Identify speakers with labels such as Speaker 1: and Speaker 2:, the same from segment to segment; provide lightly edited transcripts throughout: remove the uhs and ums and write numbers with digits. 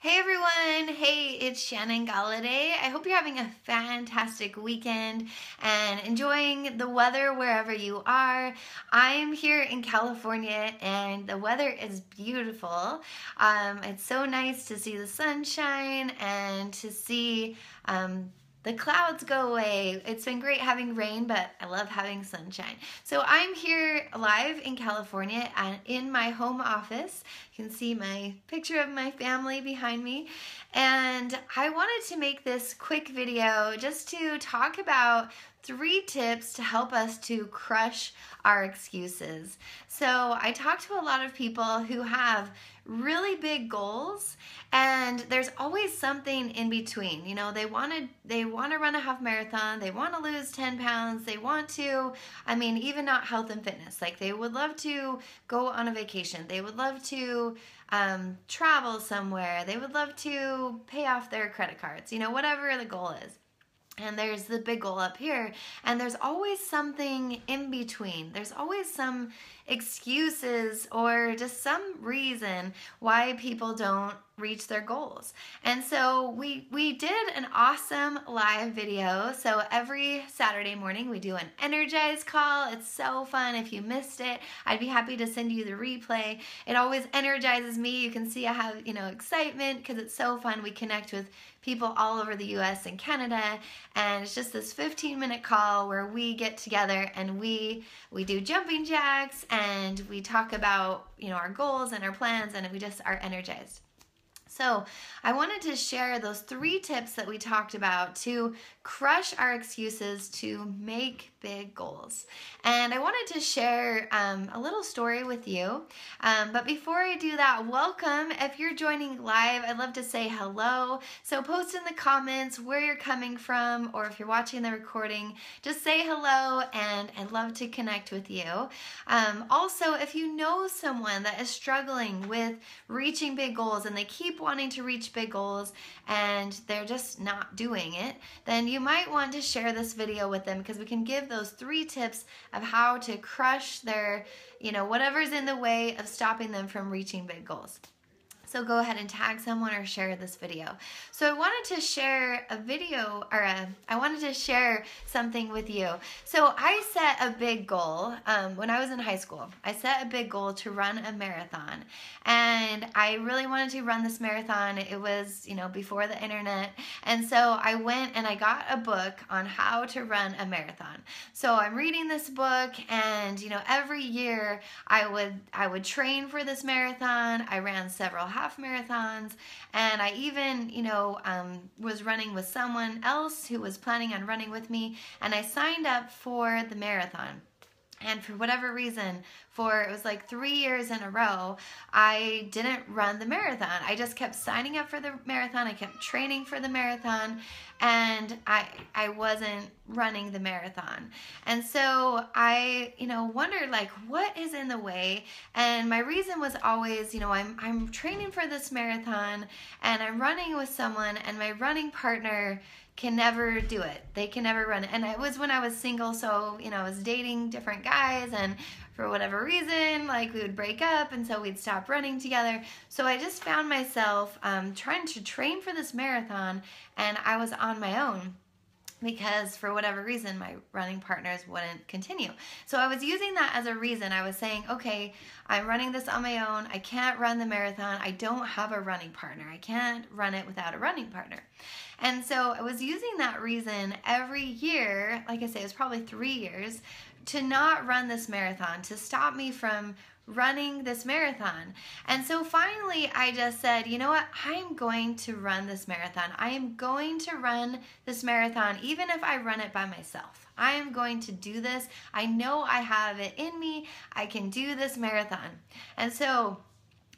Speaker 1: Hey everyone! Hey, it's Shannon Galladay. I hope you're having a fantastic weekend and enjoying the weather wherever you are. I'm here in California and the weather is beautiful. It's so nice to see the sunshine and to see the clouds go away. It's been great having rain, but I love having sunshine. So I'm here live in California and in my home office. You can see my picture of my family behind me. And I wanted to make this quick video just to talk about 3 tips to help us to crush our excuses. So I talk to a lot of people who have really big goals and there's always something in between. You know, they want to run a half marathon, they want to lose 10 pounds, they want to, even not health and fitness. Like they would love to go on a vacation, they would love to travel somewhere, they would love to pay off their credit cards, whatever the goal is. And there's the big goal up here, and there's always something in between. There's always some excuses or just some reason why people don't reach their goals. And so we did an awesome live video. So every Saturday morning we do an Energize call. It's so fun. If you missed it, I'd be happy to send you the replay. It always energizes me. You can see I have, excitement because it's so fun. We connect with people all over the US and Canada, and it's just this 15-minute call where we get together and we do jumping jacks and we talk about, our goals and our plans, and we just are energized. So I wanted to share those 3 tips that we talked about to crush our excuses to make big goals. And I wanted to share a little story with you. But before I do that, welcome. If you're joining live, I'd love to say hello. So post in the comments where you're coming from, or if you're watching the recording, just say hello, and I'd love to connect with you. Also, if you know someone that is struggling with reaching big goals and they keep wanting to reach big goals and they're just not doing it, then you might want to share this video with them, because we can give those 3 tips of how to crush their, whatever's in the way of stopping them from reaching big goals. So go ahead and tag someone or share this video. So I wanted to share a video, or I wanted to share something with you. So I set a big goal when I was in high school. I set a big goal to run a marathon, and I really wanted to run this marathon. It was, before the internet, and so I went and I got a book on how to run a marathon. So I'm reading this book, and every year I would train for this marathon. I ran several half marathons, and I even was running with someone else who was planning on running with me, and I signed up for the marathon. And for whatever reason, it was like 3 years in a row, I didn't run the marathon. I just kept signing up for the marathon. I kept training for the marathon, and I wasn't running the marathon. And so I, wondered, like, what is in the way? And my reason was always, I'm training for this marathon and I'm running with someone, and my running partner can never do it. They can never run it. And it was when I was single, so, I was dating different guys, and for whatever reason, like, we would break up, and so we'd stop running together. So I just found myself trying to train for this marathon, and I was on my own, because for whatever reason my running partners wouldn't continue. So I was using that as a reason. I was saying, okay, I'm running this on my own. I can't run the marathon. I don't have a running partner. I can't run it without a running partner. And so I was using that reason every year, like I say, it was probably 3 years, to not run this marathon, to stop me from running this marathon. And so finally I just said, you know what, I'm going to run this marathon. I am going to run this marathon even if I run it by myself. I am going to do this. I know I have it in me. I can do this marathon. And so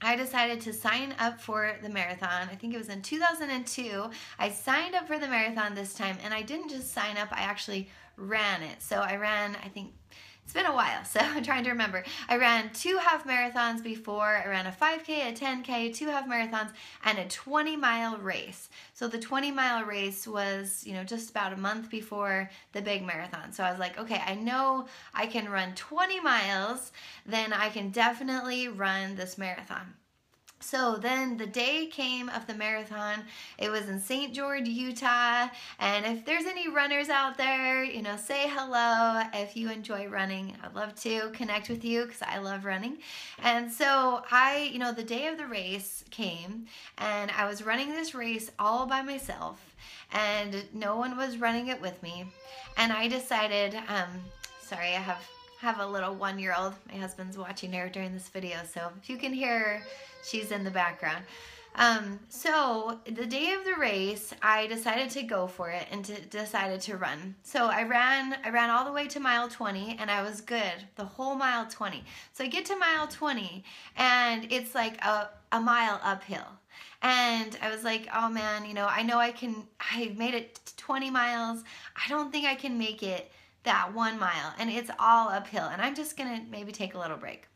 Speaker 1: I decided to sign up for the marathon. I think it was in 2002. I signed up for the marathon this time, and I didn't just sign up, I actually ran it. So I ran, I think, it's been a while, so I'm trying to remember. I ran 2 half marathons before. I ran a 5K, a 10K, 2 half marathons, and a 20-mile race. So the 20-mile race was, just about a month before the big marathon. So I was like, okay, I know I can run 20 miles, then I can definitely run this marathon. So then the day came of the marathon. It was in St. George, Utah. And if there's any runners out there, say hello if you enjoy running. I'd love to connect with you because I love running. And so the day of the race came and I was running this race all by myself and no one was running it with me. And I decided, sorry, I have a little 1-year-old. My husband's watching her during this video, so if you can hear her, she's in the background. So the day of the race, I decided to go for it and decided to run. So I ran all the way to mile 20 and I was good the whole mile 20. So I get to mile 20 and it's like a mile uphill. And I was like, oh man, I know I made it 20 miles. I don't think I can make it that 1 mile and it's all uphill and I'm just gonna maybe take a little break.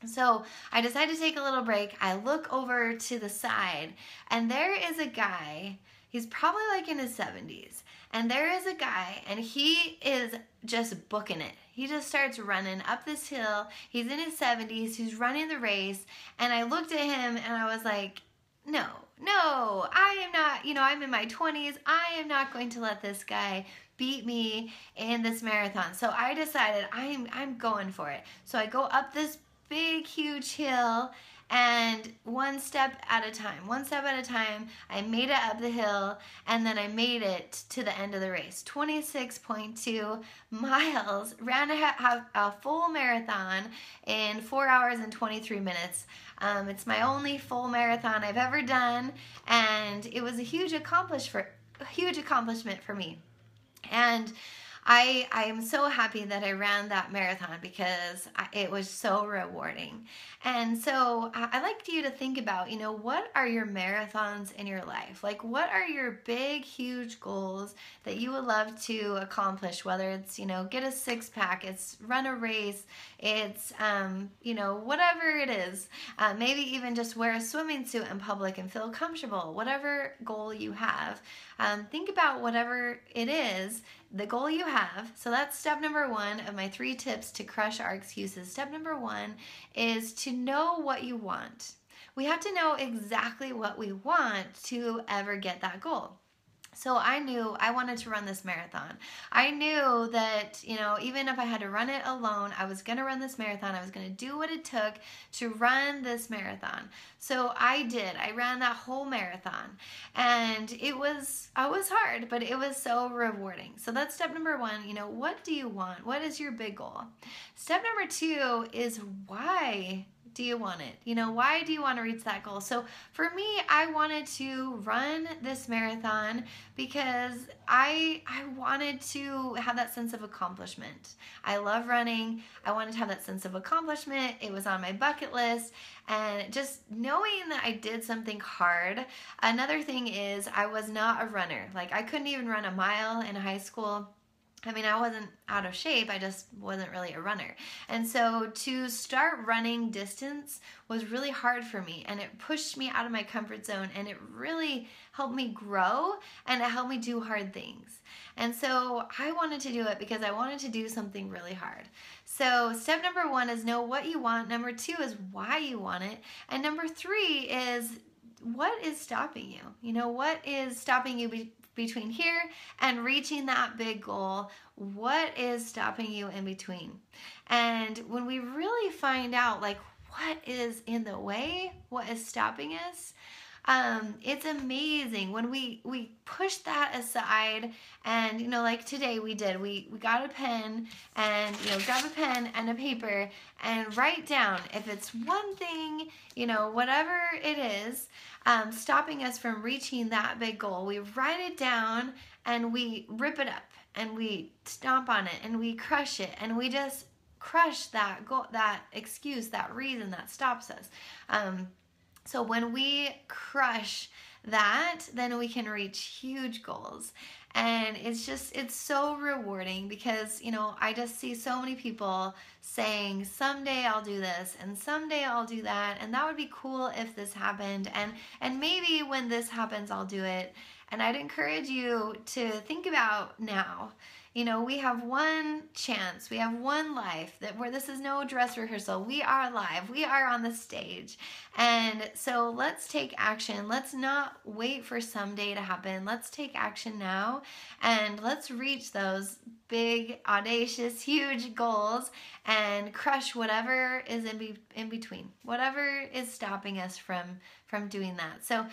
Speaker 1: So I decided to take a little break. I look over to the side and there is a guy, he's probably like in his 70s, and there is a guy and he is just booking it. He just starts running up this hill. He's in his 70s, he's running the race, and I looked at him and I was like, no, I am not, I'm in my 20s. I am not going to let this guy beat me in this marathon. So I decided I'm going for it. So I go up this big, huge hill and one step at a time, I made it up the hill and then I made it to the end of the race. 26.2 miles, ran a full marathon in 4 hours and 23 minutes. It's my only full marathon I've ever done and it was a huge accomplishment for me. And I am so happy that I ran that marathon because it was so rewarding. And so I'd like you to think about, what are your marathons in your life? Like, what are your big, huge goals that you would love to accomplish? Whether it's, get a 6-pack, it's run a race, it's, whatever it is. Maybe even just wear a swimming suit in public and feel comfortable. Whatever goal you have, think about whatever it is, the goal you have. So that's step number 1 of my 3 tips to crush our excuses. Step number 1 is to know what you want. We have to know exactly what we want to ever get that goal. So I knew I wanted to run this marathon. I knew that, even if I had to run it alone, I was going to run this marathon. I was going to do what it took to run this marathon. So I did. I ran that whole marathon. And it was hard, but it was so rewarding. So that's step number 1. What do you want? What is your big goal? Step number 2 is why do you want it? Why do you want to reach that goal? So for me, I wanted to run this marathon because I wanted to have that sense of accomplishment. I love running. I wanted to have that sense of accomplishment. It was on my bucket list. And just knowing that I did something hard. Another thing is I was not a runner. Like, I couldn't even run a mile in high school. I wasn't out of shape, I just wasn't really a runner. And so to start running distance was really hard for me, and it pushed me out of my comfort zone, and it really helped me grow, and it helped me do hard things. And so I wanted to do it because I wanted to do something really hard. So step number 1 is know what you want. Number 2 is why you want it. And number 3 is what is stopping you? What is stopping you between here and reaching that big goal? What is stopping you in between? And when we really find out what is in the way, what is stopping us, it's amazing when we push that aside. And like today we got a pen and grab a pen and a paper and write down if it's one thing, whatever it is, stopping us from reaching that big goal. We write it down and we rip it up and we stomp on it and we crush it and we just crush that goal, that excuse, that reason that stops us. So when we crush that, then we can reach huge goals. And it's so rewarding because, I just see so many people saying, someday I'll do this and someday I'll do that. And that would be cool if this happened. And maybe when this happens, I'll do it. And I'd encourage you to think about now, You know, we have one chance, we have one life where this is no dress rehearsal. We are live, we are on the stage. And so let's take action. Let's not wait for someday to happen. Let's take action now, and let's reach those big, audacious, huge goals and crush whatever is in between, whatever is stopping us from doing that. So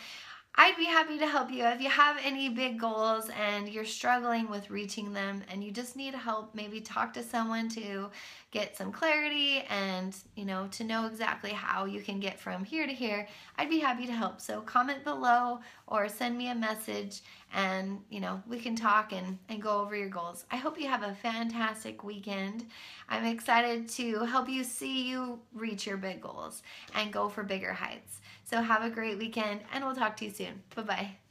Speaker 1: I'd be happy to help you. If you have any big goals and you're struggling with reaching them and you just need help, maybe talk to someone to get some clarity and, you know, to know exactly how you can get from here to here, I'd be happy to help. So comment below or send me a message, and, you know, we can talk and go over your goals. I hope you have a fantastic weekend. I'm excited to help you see you reach your big goals and go for bigger heights. So have a great weekend, and we'll talk to you soon. Bye-bye.